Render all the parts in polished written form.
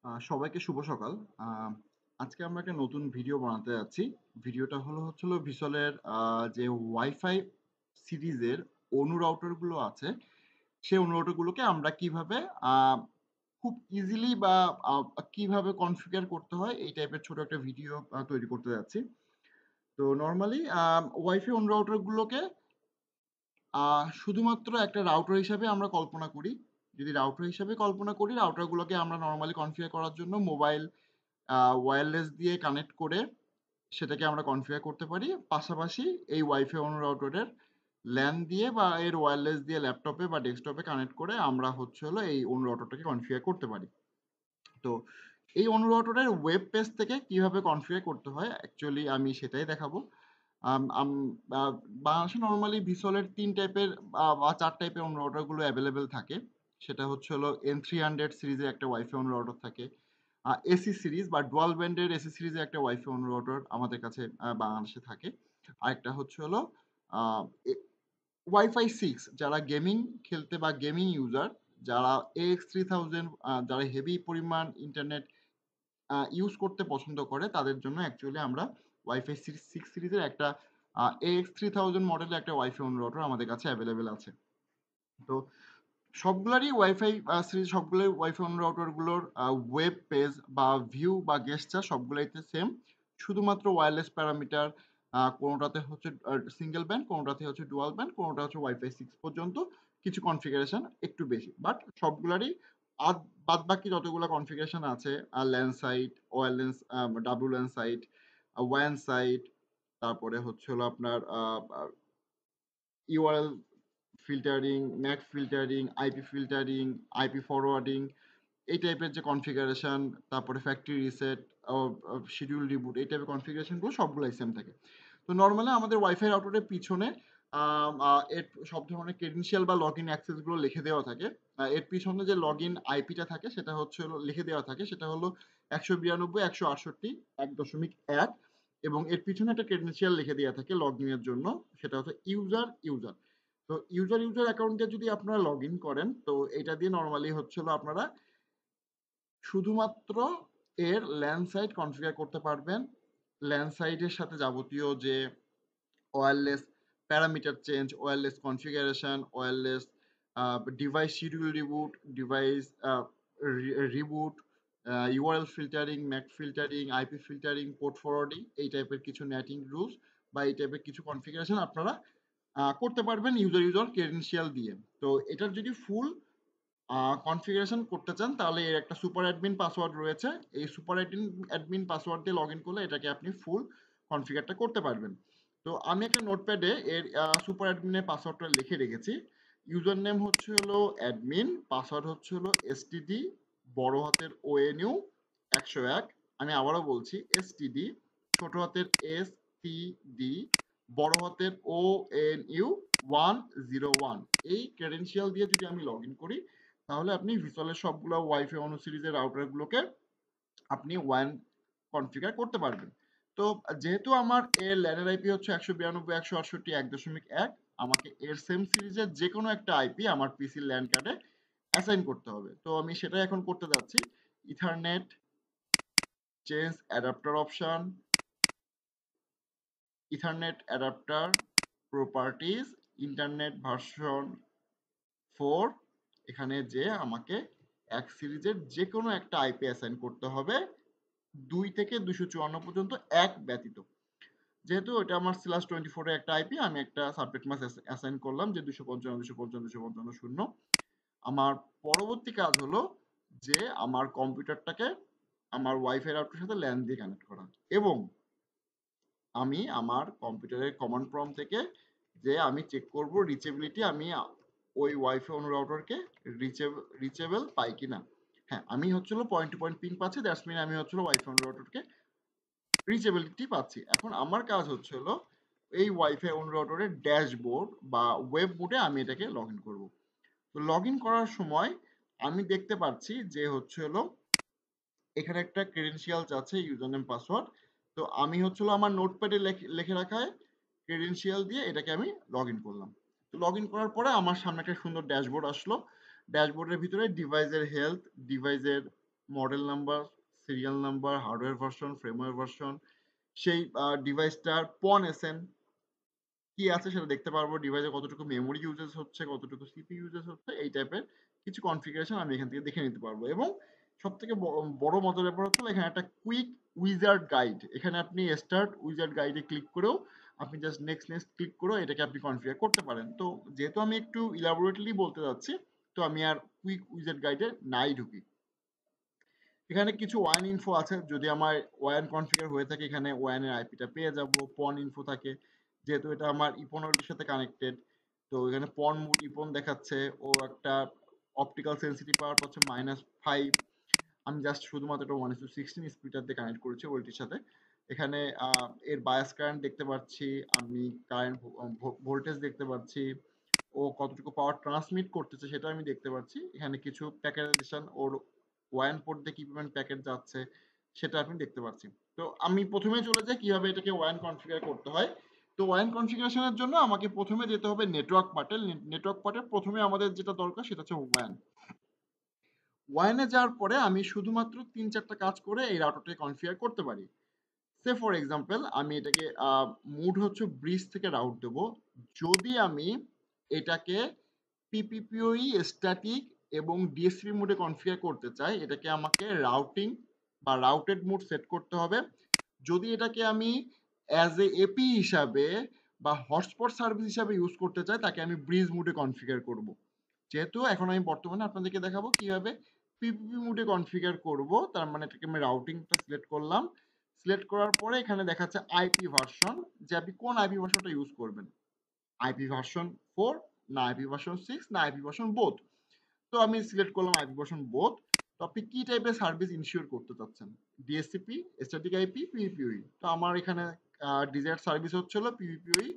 সবাইকে শুভ সকাল। আ আজকে আমরা একটা নতুন ভিডিও বানাতে যাচ্ছি। ভিডিওটা হলো ভিসলের যে ওয়াইফাই সিরিজের অনু রাউটার গুলো আছে, সেই অনু রাউটার গুলোকে আমরা কিভাবে আ খুব ইজিলি বা আ কিভাবে কনফিগার করতে হয় এই টাইপের ছোট একটা ভিডিও তৈরি করতে যাচ্ছি। তো নরমালি ওয়াইফাই অনু রাউটার গুলোকে শুধুমাত্র একটা রাউটার হিসাবে আমরা কল্পনা করি। যদি রাউটার হিসাবে কল্পনা করি, রাউটার গুলোকে আমরা নরমালি কনফিগার করার জন্য মোবাইল ওয়্যারলেস দিয়ে কানেক্ট করে সেটাকে আমরা কনফিগার করতে পারি। পাশাপাশি এই ওয়াইফাই অনু রাউটারের LAN দিয়ে বা এর ওয়্যারলেস দিয়ে ল্যাপটপে বা ডেস্কটপে কানেক্ট করে আমরা এই অনু রাউটারটাকে কনফিগার করতে পারি। তো এই অনু রাউটারের ওয়েব পেজ থেকে কিভাবে কনফিগার করতে হয় অ্যাকচুয়ালি আমি সেটাই দেখাবো। আম আম আ বাংলাদেশে নরমালি ভিসলের ৩ টাইপের বা ৪ টাইপের অনু রাউটার গুলো এভেইলেবল থাকে। সেটা N300 সিরিজের একটা ওয়াইফাই অনু রাউটার থাকে। এসি সিরিজ বা ডুয়াল ব্যান্ডের এসি সিরিজের একটা ওয়াইফাই অনু রাউটার আমাদের কাছে বাংলাদেশে থাকে। আরেকটা হচ্ছে হলো আ এ ওয়াইফাই 6 যারা গেমিং খেলতে বা গেমিং ইউজার যারা AX3000 যারা হেভি পরিমাণ ইন্টারনেট ইউজ করতে পছন্দ করে তাদের জন্য অ্যাকচুয়ালি আমরা ওয়াইফাই 6 সিরিজের একটা AX3000 মডেলের একটা ওয়াইফাই অনু রাউটার আমাদের কাছে এভেইলেবল আছে। তো সবগুলারই ওয়াইফাই সিরিজ সবগুলোই ওয়াইফাই অনু রাউটার গুলোর ওয়েব পেজ বা ভিউ বা গেস্টার সবগুলাইতে সেম। শুধুমাত্র ওয়্যারলেস প্যারামিটার কোনটাতে হচ্ছে সিঙ্গেল ব্যান্ড, কোনটাতে হচ্ছে ডুয়াল ব্যান্ড, কোনটা হচ্ছে ওয়াইফাই 6 পর্যন্ত কিছু কনফিগারেশন একটু বেশি। বাট সবগুলারই বাদবাকি যতগুলা কনফিগারেশন আছে LAN site, wireless WLAN site, WAN site, তারপরে হচ্ছে হলো আপনার আ URL filtering, MAC filtering, IP filtering, IP forwarding এই টাইপের যে কনফিগারেশন, তারপরে ফ্যাক্টরি রিসেট, অ অ শিডিউল রিবুট এই টাইপের কনফিগারেশন গুলো সবগুলাই সেম থাকে। তো নরমালি আমাদের ওয়াইফাই রাউটারের পিছনে আম আ এর সব ধরনের ক্রেডেনশিয়াল বা লগইন অ্যাক্সেস গুলো লিখে দেওয়া থাকে। এর পিছনে যে লগইন আইপিটা থাকে সেটা হচ্ছে হলো লিখে দেওয়া থাকে সেটা হলো ১৯২.১৬৮.১.১ এবং এর পিছনে একটা ক্রেডেনশিয়াল লিখে দেওয়া থাকে লগইনের জন্য। সেটা হচ্ছে ইউজার। তো ইউজার অ্যাকাউন্ট দিয়ে যদি আপনারা লগইন করেন তো এটা দিয়ে নরমালি হচ্ছে হলো আপনারা শুধুমাত্র এর LAN সাইট কনফিগার করতে পারবেন। LAN সাইটের সাথে যাবতীয় যে wireless parameter change, wireless configuration, wireless আ ডিভাইস শিডিউল রিবুট, ডিভাইস আ re reboot, URL filtering, MAC filtering, IP filtering, port forwarding এই টাইপের কিছু নেটিং রুলস বা এই টাইপের কিছু কনফিগারেশন আপনারা করতে পারবেন ইউজার ক্রেডেনশিয়াল দিয়ে। তো এটার যদি ফুল কনফিগারেশন করতে চান তাহলে এর একটা সুপার অ্যাডমিন পাসওয়ার্ড রয়েছে। এই সুপার অ্যাডমিন পাসওয়ার্ড দিয়ে লগইন করলে এটাকে আপনি ফুল কনফিগারটা করতে পারবেন। তো আমি একটা নোটপ্যাডে এর সুপার অ্যাডমিনের পাসওয়ার্ডটা লিখে রেখেছি। ইউজার নেম হচ্ছে হলো অ্যাডমিন, পাসওয়ার্ড হচ্ছে হলো এসটিডি বড় হাতের ONU ১০১। আমি আবারও বলছি এসটিডি ছোট হাতের STD বড় হাতের ONU 101 এই ক্রেডেনশিয়াল দিয়ে যদি আমি লগইন করি তাহলে আপনি ভিসলের সবগুলো ওয়াইফাই অনু সিরিজের রাউটার গুলোকে আপনি ওয়ান কনফিগার করতে পারবেন। তো যেহেতু আমার এর ল্যানের আইপি হচ্ছে ১৯২.১৬৮.১.১ আমাকে এর সেম সিরিজের যেকোনো একটা আইপি আমার পিসির ল্যান কার্ডে অ্যাসাইন করতে হবে। তো আমি সেটাই এখন করতে যাচ্ছি। Ethernet change adapter option, ethernet adapter properties, internet version 4 এখানে যেয়ে আমাকে এক সিরিজের যেকোনো একটা আইপি অ্যাসাইন করতে হবে ২ থেকে ২৫৪ পর্যন্ত এক ব্যতীত। যেহেতু এটা আমার /24 এর একটা আইপি আমি একটা সাবনেট মাস্ক অ্যাসাইন করলাম যে ২৫৫, ২৫৫, ২৫৫, ০। আমার পরবর্তী কাজ হলো যে আমার কম্পিউটারটাকে আমার ওয়াইফাই রাউটারের সাথে LAN দিয়ে কানেক্ট করা এবং আমি আমার কম্পিউটারের কমান্ড প্রম্পট থেকে যে আমি চেক করব রিচেবিলিটি আমি ওই ওয়াইফাই অনু রাউটারকে রিচেবল পাই কিনা। হ্যাঁ, আমি পয়েন্ট টু পয়েন্ট পিং পাচ্ছি দ্যাটস মিন আমি ওয়াইফাই অনু রাউটারকে রিচেবিলিটি পাচ্ছি। এখন আমার কাজ এই ওয়াইফাই অনু রাউটারের ড্যাশবোর্ড বা ওয়েব মোডে আমি এটাকে লগইন করব। তো লগইন করার সময় আমি দেখতে পাচ্ছি যে এখানে একটা ক্রেডেনশিয়াল চাচ্ছে ইউজার নেম পাসওয়ার্ড। তো আমি আমার নোটপ্যাডে লিখে রাখায় ক্রেডেনশিয়াল দিয়ে এটাকে আমি লগইন করলাম। তো লগইন করার পরে আমার সামনে একটা সুন্দর ড্যাশবোর্ড আসলো। ড্যাশবোর্ডের ভিতরে ডিভাইসের হেলথ, ডিভাইসের model number, serial number, hardware version, firmware version, সেই ডিভাইসটার PON কি আছে সেটা দেখতে পারবো, ডিভাইসে কতটুকু মেমোরি ইউজেস হচ্ছে, কতটুকু সিপি ইউজেস হচ্ছে, এই টাইপের কিছু কনফিগারেশন আমি এখান থেকে দেখে নিতে পারবো। এবং সব থেকে বড় মজার ব্যাপার হচ্ছে এখানে একটা কুইক উইজার্ড গাইড, এখানে আপনি স্টার্ট উইজার্ড গাইডে ক্লিক করেও আপনি জাস্ট নেক্সট নেক্সট ক্লিক করেও এটাকে আপনি কনফিগার করতে পারেন। তো যেহেতু আমি একটু ইলাবোরেটলি বলতে যাচ্ছি, তো আমি আর কুইক উইজার্ড গাইডে নাই ঢুকি। এখানে কিছু ওয়ান ইনফো আছে, যদি আমার ওয়ান কনফিগার হয়ে থাকে এখানে ওয়ানের আইপিটা পেয়ে যাব। পন ইনফো থাকে, যেহেতু এটা আমার ইপোনের সাথে কানেক্টেড, তো এখানে পন মুড ইপন দেখাচ্ছে, ও একটা অপটিক্যাল সেন্সিটিভ পাওয়ার পাচ্ছে -5। আমি জাস্ট শুধুমাত্র এটা 1:16 স্পিডার দিয়ে কানেক্ট করেছি ওইটির সাথে। এখানে এর বায়াস কারেন্ট দেখতে পাচ্ছি, আমি কারেন্ট ভোল্টেজ দেখতে পাচ্ছি, ও কতটুকু পাওয়ার ট্রান্সমিট করতেছে সেটা আমি দেখতে পাচ্ছি। এখানে কিছু প্যাকেটাইজেশন, ওর ওয়ান পোর্ট দিয়ে কি পরিমাণ প্যাকেট যাচ্ছে সেটা আপনি দেখতে পাচ্ছি। তো আমি প্রথমে চলে যাই কিভাবে এটাকে ওয়ান কনফিগার করতে হয়। তো ওয়ান কনফিগারেশনের জন্য আমাকে প্রথমে যেতে হবে নেটওয়ার্ক পার্টে। নেটওয়ার্ক পার্টে প্রথমে আমাদের যেটা দরকার সেটা হচ্ছে ওয়ান। ওয়ানে যাওয়ার পরে আমি শুধুমাত্র ৩-৪টা কাজ করে এই রাউটারটাকে কনফিগার করতে পারি। সে ফর এক্সাম্পল আমি এটাকে মুড হচ্ছে ব্রিজ থেকে রাউট দেব। যদি আমি এটাকে পিপিপিওই স্ট্যাটিক এবং ডিএসপি মোডে কনফিগার করতে চাই, এটাকে আমাকে রাউটিং বা রাউটেড মোড সেট করতে হবে। যদি এটাকে আমি অ্যাজ এ এপি হিসাবে বা হটস্পট সার্ভিস হিসাবে ইউজ করতে চাই, তাকে আমি ব্রিজ মোডে কনফিগার করব। যেহেতু এখন আমি বর্তমানে আপনাদেরকে দেখাবো কিভাবে পিপিপি মোডে কনফিগার করব, তার মানে এটাকে আমি রাউটিংটা সিলেক্ট করলাম। সিলেক্ট করার পরে এখানে দেখাচ্ছে আইপি ভার্সন, যে আপনি কোন আইপি ভার্সনটা ইউজ করবেন, আইপি ভার্সন 4 না আইপি ভার্সন 6 না আইপি ভার্সন বোথ। তো আমি সিলেক্ট করলাম আইপি ভার্সন বোথ। তো আপনি কি টাইপের সার্ভিস ইনশিওর করতে চাচ্ছেন, ডিএসসিপি, স্ট্যাটিক আইপি, পিভিপিওই? তো আমার এখানে ডিজায়ার সার্ভিস হচ্ছিল পিভিপিওই।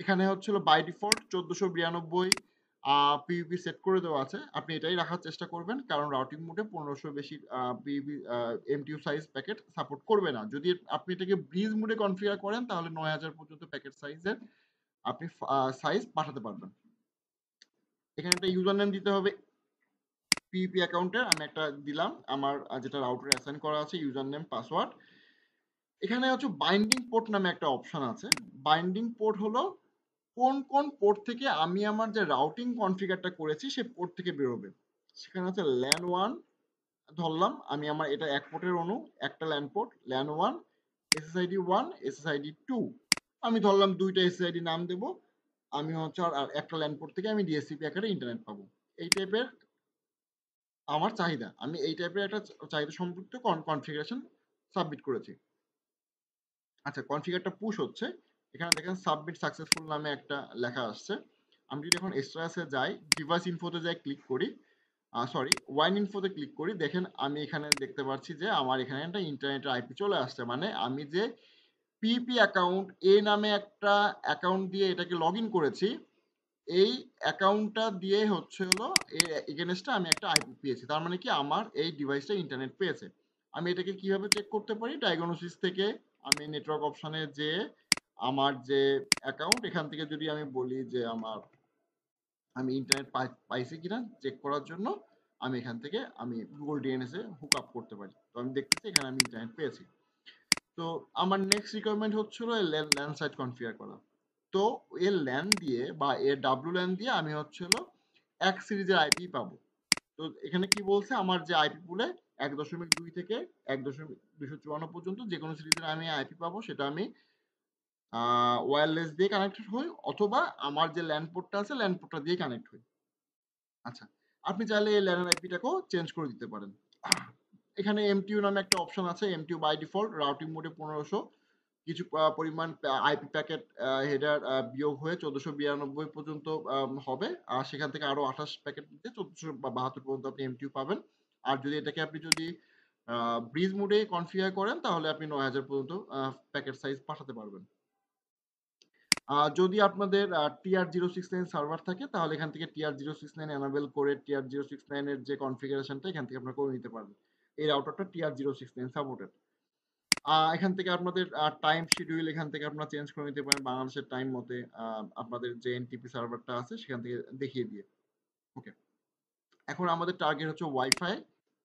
এখানে হচ্ছিল বাই ডিফল্ট 1492 পিভিপি সেট করে দেওয়া আছে, আপনি এটাই রাখার চেষ্টা করবেন, কারণ রাউটিং মোডে 1500 বেশি PVP MTU size packet support করবে না। যদি আপনি এটাকে ব্রিজ মোডে কনফিগার করেন তাহলে 9000 পর্যন্ত প্যাকেট সাইজের আপনি সাইজ পাঠাতে পারবেন। এখানে একটা ইউজার নেম দিতে হবে পিভিপি অ্যাকাউন্টের, আমি একটা দিলাম আমার যেটা রাউটারে অ্যাসাইন করা আছে, ইউজার নেম পাসওয়ার্ড। এখানে হচ্ছে বাইন্ডিং পোর্ট নামে একটা অপশন আছে। বাইন্ডিং পোর্ট হলো কোন কোন পোর্ট থেকে আমি আমার যে রাউটিং কনফিগারটা করেছি সে পোর্ট থেকে বেরোবে। সেখানে হচ্ছে ল্যান ওয়ান ধরলাম, আমি আমার এটা এক পোর্টের অনু, একটা LAN port LAN one, SSID one, SSID two, আমি ধরলাম দুইটা এসএসআইডি নাম দেবো। আমি হচ্ছে আর একটা ল্যান পোর্ট থেকে আমি ডিএসসিপি আকারে ইন্টারনেট পাবো। এই টাইপের আমার চাহিদা, আমি এই টাইপের একটা চাহিদা সম্পৃক্ত কনফিগারেশন সাবমিট করেছি। আচ্ছা, কনফিগারটা পুশ হচ্ছে, এখানে দেখেন সাবমিট সাকসেসফুল নামে একটা লেখা আসছে। আমি যদি এখন এক্সট্রাসে যাই, ডিভাইস ইনফোতে যাই ক্লিক করি, সরি ওয়াইন ইনফোতে ক্লিক করি, দেখেন আমি এখানে দেখতে পাচ্ছি যে আমার এখানে একটা ইন্টারনেটের আইপি চলে আসছে। মানে আমি যে পিপি অ্যাকাউন্ট এ নামে একটা অ্যাকাউন্ট দিয়ে এটাকে লগ ইন করেছি, এই অ্যাকাউন্টটা দিয়ে হচ্ছে হলো এগেনস্টে আমি একটা আইপি পেয়েছি। তার মানে কি আমার এই ডিভাইসটা ইন্টারনেট পেয়েছে। আমি এটাকে কিভাবে চেক করতে পারি, ডায়াগনোসিস থেকে আমি নেটওয়ার্ক অপশনে যে আমার যে অ্যাকাউন্ট, এখান থেকে যদি আমি বলি যে আমি ইন্টারনেট পাইছি কিনা চেক করার জন্য, আমি এখান থেকে আমি গুগল ডিএনএস এ হুক আপ করতে পারি। তো আমি দেখতেছি এখানে আমি ইন্টারনেট পেয়েছি। তো আমার নেক্সট রিকোয়ারমেন্ট হচ্ছিল ল্যান সাইট কনফিগার করা। তো এর ল্যান দিয়ে বা এর ডাব্লিউ ল্যান দিয়ে আমি হচ্ছে হলো এক সিরিজের আইপি পাবো। তো এখানে কি বলছে, আমার যে আইপি পুলে 1.2 থেকে 1.254 পর্যন্ত যে কোনো সিরিজের আমি আইপি পাবো, সেটা আমি ওয়্যারলেস দিয়ে কানেক্টেড হই, অথবা আমার যে ল্যান পোর্টটা আছে ল্যান পোর্টটা দিয়ে কানেক্ট হই। আচ্ছা, আপনি চাইলে এই ল্যানের আইপিটাকেও চেঞ্জ করে দিতে পারেন। এখানে এমটিইউ নামে একটা অপশন আছে, এমটিইউ বাই ডিফল্ট রাউটিং মোডে 1500 কিছু পরিমাণ আইপি প্যাকেট হেডার বিয়োগ হয়ে 1492 পর্যন্ত হবে। আর সেখান থেকে আরো 28 প্যাকেট দিতে 1472 পর্যন্ত আপনি এমটিইউ পাবেন। আর যদি এটাকে আপনি যদি ব্রিজ মোডে কনফিগার করেন তাহলে আপনি 9000 পর্যন্ত প্যাকেট সাইজ পাঠাতে পারবেন। যদি আপনাদের TR-069 সার্ভার থাকে তাহলে এখান থেকে TR-069 এনাবেল করে TR-069 এর যে কনফিগারেশনটা এখান থেকে আপনারা করে নিতে পারবেন। এই রাউটারটা TR-069 সাপোর্টেড। এখান থেকে আপনাদের টাইম শিডিউল এখান থেকে আপনারা চেঞ্জ করে নিতে পারেন বাংলাদেশের টাইম মতে, আপনাদের যে এনটিপি সার্ভারটা আছে সেখান থেকে দেখিয়ে দিয়ে। ওকে, এখন আমাদের টার্গেট হচ্ছে ওয়াইফাই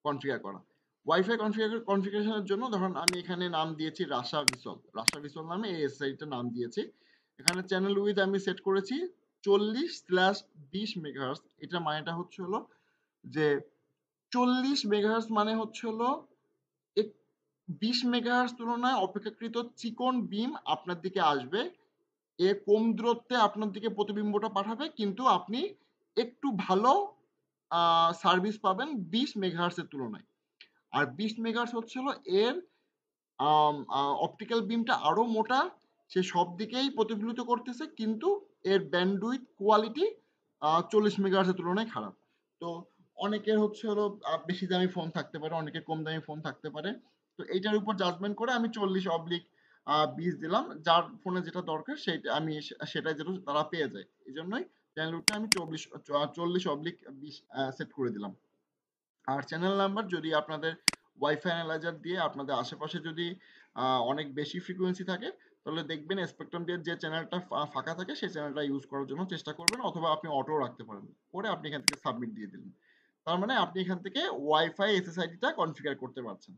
কনফিগার করা। ওয়াইফাই কনফিগারেশনের জন্য ধরুন আমি এখানে নাম দিয়েছি রাশা ভিসল। রাশা ভিসল নামে এই এসএসআইডিটার নাম দিয়েছি। এখানে চ্যানেল উইথ আমি সেট করেছি 40/20 মেগাহার্টজ। এটার মানেটা হচ্ছে হলো যে 40 মেগাহার্টজ মানে হচ্ছে হলো এক 20 মেগাহার্টজ তুলনায় অপেক্ষাকৃত চিকন বিম আপনার দিকে আসবে। এ কম দূরত্বে আপনার দিকে প্রতিবিম্বটা পাঠাবে, কিন্তু আপনি একটু ভালো সার্ভিস পাবেন 20 মেগাহার্টজ এর তুলনায়। আর 20 মেগাহার্টজ হচ্ছে হলো এর অপটিক্যাল বিমটা আরো মোটা, সে সব দিকেই প্রতিফলিত করতেছে, কিন্তু এর ব্যান্ডউইথ কোয়ালিটি 40 মেগাহার্টজের তুলনায় খারাপ। তো অনেকের হচ্ছে হলো বেশি দামি ফোন থাকতে পারে, অনেকের কম দামি ফোন থাকতে পারে। তো এইটার উপর জাজমেন্ট করে আমি 40/20 দিলাম। যার ফোনে যেটা দরকার সেইটা আমি সেটাই যেন তারা পেয়ে যায়। এজন্যই চ্যানেলটা আমি 40/20 সেট করে দিলাম। আর চ্যানেল নাম্বার যদি আপনাদের ওয়াইফাই অ্যানালাইজার দিয়ে আপনাদের আশেপাশে যদি অনেক বেশি ফ্রিকোয়েন্সি থাকে, তাহলে দেখবেন স্পেকট্রাম দিয়ে যে চ্যানেলটা ফাঁকা থাকে সেই চ্যানেলটা ইউজ করার জন্য চেষ্টা করবেন, অথবা আপনি অটো রাখতে পারেন, করে আপনি এখান থেকে সাবমিট দিয়ে দিলেন। তার মানে আপনি এখান থেকে ওয়াইফাই এসএসআইডিটা কনফিগার করতে পারছেন।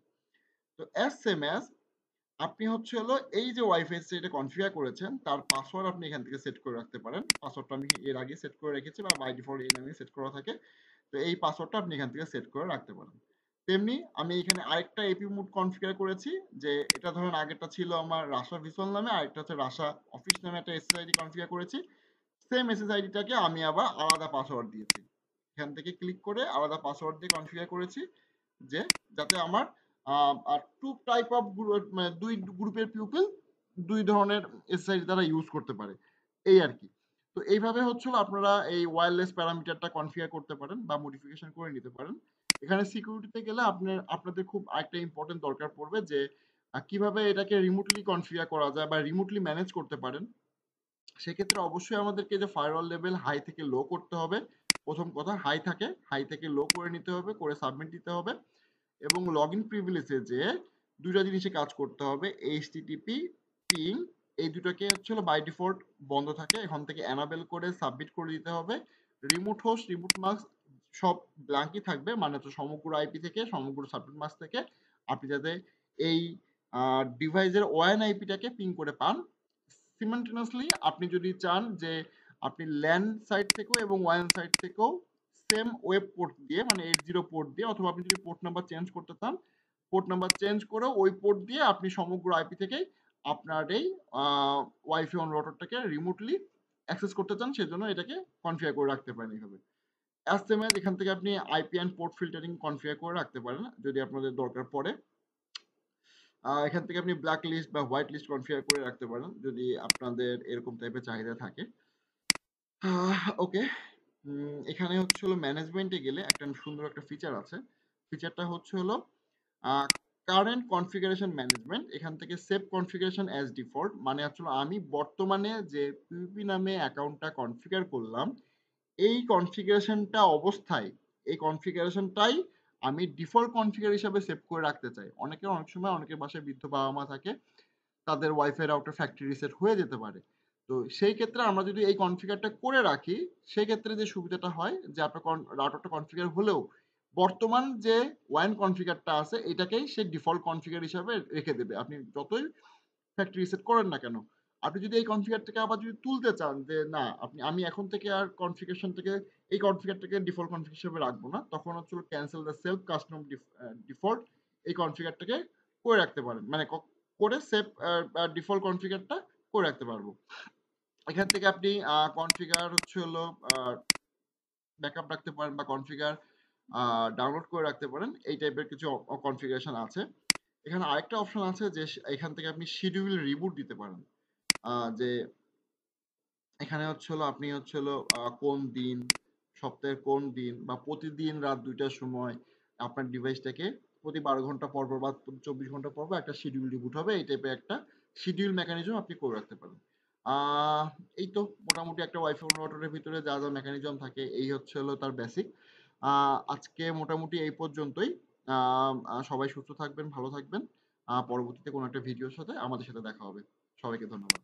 তো এস এম এস আপনি হচ্ছে হলো এই যে ওয়াইফাই এসএসআইডিটা কনফিগার করেছেন তার পাসওয়ার্ড আপনি এখান থেকে সেট করে রাখতে পারেন। পাসওয়ার্ডটা আমি এর আগে সেট করে রেখেছি, বা বাই ডিফল্ট এই নামে সেট করা থাকে। তো এই পাসওয়ার্ডটা আপনি এখান থেকে সেট করে রাখতে পারেন। তেমনি আমি এখানে আরেকটা এপি মোড কনফিগার করেছি, যে এটা ধরেন আগেরটা ছিল আমার রাশা ভিসুয়াল নামে, আরেকটা হচ্ছে রাশা অফিস নামে একটা এসএসআইডি কনফিগার করেছি। সেম এসএসআইডিটাকে আমি আবার আলাদা পাসওয়ার্ড দিয়েছি। এখান থেকে ক্লিক করে আলাদা পাসওয়ার্ড দিয়ে কনফিগার করেছি, যে যাতে আমার টু টাইপ অফ মানে দুই গ্রুপের পিপল দুই ধরনের এসএসআইডি তারা ইউজ করতে পারে, এই আর কি। তো এইভাবে হচ্ছে আপনারা এই ওয়্যারলেস প্যারামিটারটা কনফিগার করতে পারেন বা মডিফিকেশন করে নিতে পারেন। এখানে সিকিউরিটিতে গেলে আপনাদের খুব আরেকটা ইম্পর্টেন্ট দরকার পড়বে, যে কিভাবে এটাকে রিমোটলি কনফিগার করা যায় বা রিমোটলি ম্যানেজ করতে পারেন। সেক্ষেত্রে অবশ্যই আমাদেরকে যে ফায়ারওয়াল লেভেল হাই থেকে লো করতে হবে। প্রথম কথা হাই থেকে লো করে নিতে হবে, করে সাবমিট দিতে হবে। এবং লগইন প্রিভিলেজে যে দুইটা জিনিসে কাজ করতে হবে, এইচটিটিপি পিং, এই দুটোকে হচ্ছে বাই ডিফল্ট বন্ধ থাকে, এখান থেকে এনাবেল করে সাবমিট করে দিতে হবে। রিমোট হোস্ট রিমোট মাস্ক সব ব্ল্যাঙ্কই থাকবে, মানে হচ্ছে সমগ্র আইপি থেকে সমগ্র সাবমিট মাস্ক থেকে আপনি যাতে এই ডিভাইসের ওয়ান আইপিটাকে পিং করে পান। সিমালটেনিয়াসলি আপনি যদি চান যে আপনি ল্যান সাইট থেকেও এবং ওয়ান সাইট থেকেও সেম ওয়েব পোর্ট দিয়ে, মানে 80 পোর্ট দিয়ে, অথবা আপনি যদি পোর্ট নাম্বার চেঞ্জ করতে চান পোর্ট নাম্বার চেঞ্জ করে ওই পোর্ট দিয়ে আপনি সমগ্র আইপি থেকে আপনার এই ওয়াইফাই অন রাউটারটাকে রিমোটলি অ্যাক্সেস করতে চান, সেজন্য এটাকে কনফিগার করে রাখতে পারেন এইভাবে। এসএমএস এখান থেকে আপনি IP and port filtering configure করে রাখতে পারেন যদি আপনাদের দরকার পড়ে। এখান থেকে আপনি ব্ল্যাক লিস্ট বা হোয়াইট লিস্ট কনফিগার করে রাখতে পারেন যদি আপনাদের এরকম টাইপের চাহিদা থাকে। ওকে। এখানে হচ্ছে হলো ম্যানেজমেন্টে গেলে একটা সুন্দর একটা ফিচার আছে। ফিচারটা হচ্ছে হলো কারেন্ট কনফিগারেশন ম্যানেজমেন্ট। এখান থেকে সেভ কনফিগারেশন অ্যাজ ডিফল্ট, মানে আসলে আমি বর্তমানে যে পিভিপি নামে অ্যাকাউন্টটা কনফিগার করলাম, এই কনফিগারেশনটা অবস্থায় এই কনফিগারেশনটাই আমি ডিফল্ট কনফিগার হিসাবে সেভ করে রাখতে চাই। অনেক সময় অনেকের বাসায় বৃদ্ধ বাবা মা থাকে, তাদের ওয়াইফাই রাউটার ফ্যাক্টরি রিসেট হয়ে যেতে পারে। তো সেই ক্ষেত্রে আমরা যদি এই কনফিগারটা করে রাখি, সেক্ষেত্রে যে সুবিধাটা হয় যে আপনার রাউটারটা কনফিগার হলেও বর্তমান যে ওয়ান কনফিগারটা আছে এটাকেই সে ডিফল্ট কনফিগার হিসাবে রেখে দেবে। আপনি যতই ফ্যাক্টরি রিসেট করেন না কেন। আপনি যদি এই কনফিগারটাকে আবার যদি তুলতে চান যে না আমি এখন থেকে আর কনফিগারেশনটাকে এই কনফিগারটাকে ডিফল্ট কনফিগার হিসেবে রাখবো না, তখন হচ্ছে cancel the self custom default এই কনফিগারটাকে করে রাখতে পারেন। মানে করে সেভ ডিফল্ট কনফিগারটা করে রাখতে পারবো। এখান থেকে আপনি কনফিগার হচ্ছে হলো ব্যাকআপ রাখতে পারেন বা কনফিগার ডাউনলোড করে রাখতে পারেন। এই টাইপের কিছু কনফিগারেশন আছে। এখানে আরেকটা অপশন আছে যে এখান থেকে আপনি শিডিউল রিবুট দিতে পারেন। যে এখানে হচ্ছে হলো আপনি হচ্ছে হলো কোন দিন, সপ্তাহের কোন দিন বা প্রতিদিন রাত ২টার সময় আপনার ডিভাইসটাকে প্রতি ১২ ঘন্টা পর পর বা ২৪ ঘন্টা পর পর একটা শিডিউল রিবুট হবে। এই টাইপের একটা শিডিউল মেকানিজম আপনি করে রাখতে পারেন। আহ এই তো মোটামুটি একটা ওয়াইফাই রাউটারের ভিতরে যা মেকানিজম থাকে এই হচ্ছে হলো তার বেসিক। আজকে মোটামুটি এই পর্যন্তই। সবাই সুস্থ থাকবেন, ভালো থাকবেন। পরবর্তীতে কোনো একটা ভিডিওর সাথে আমাদের সাথে দেখা হবে। সবাইকে ধন্যবাদ।